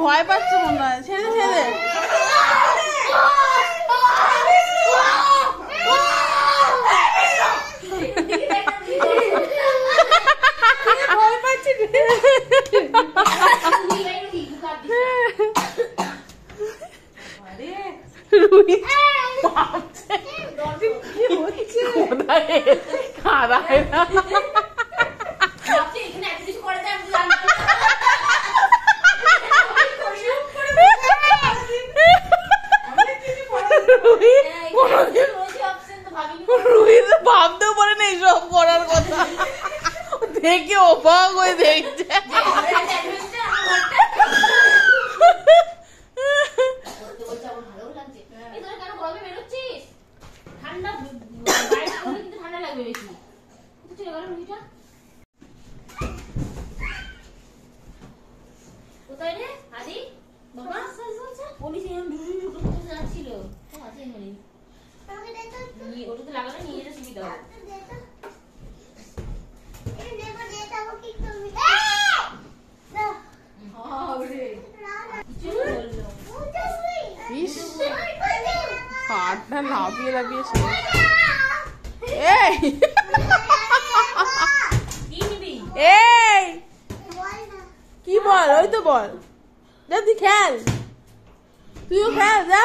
ভয় পাচ্ছে মনে হয় ছেড়ে ছেড়ে ভয় পাচ্ছে খারাপ না ভাবতেও পারে না এইসব করার কথা দেখে অবাক হয়ে দেখছে হাতটা লাফিয়ে লাফিয়ে কি বল ওই তো বল যা তুই খেল তুইও খেল যা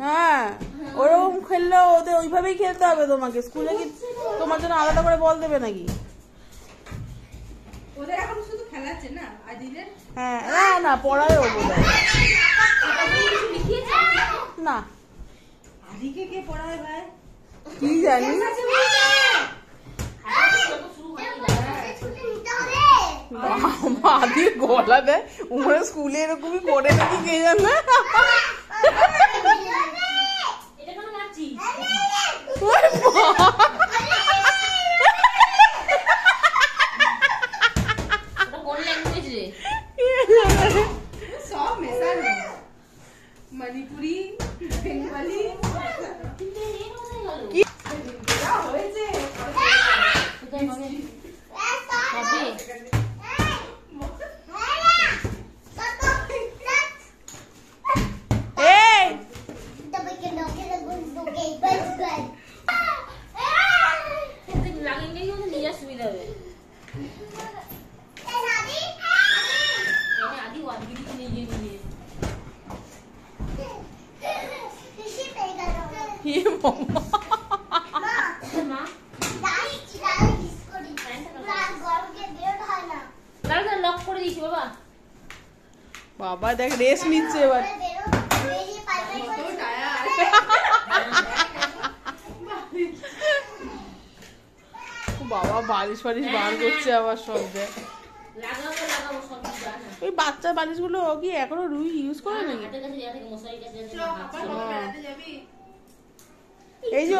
হ্যাঁ ওরকম খেললে ওদের ওইভাবেই খেলতে হবে তোমাকে স্কুলে কি তোমার জন্য আলাদা করে বল দেবে নাকি হ্যাঁ না না পড়ায় ও বোধ না কি জানি আদি গলা দেয় উমরা স্কুলে এরকমই করে নাকি কে জানে মণিপুরি বেঙ্গলি বাবা দেখ রেস্ট নিচ্ছে এবার বাবা বালিশ ফালিশ বার করছে আবার সব দেখ ওই বাচ্চা বালিশ গুলো কি এখনো রুই ইউজ করে নাকি এই যে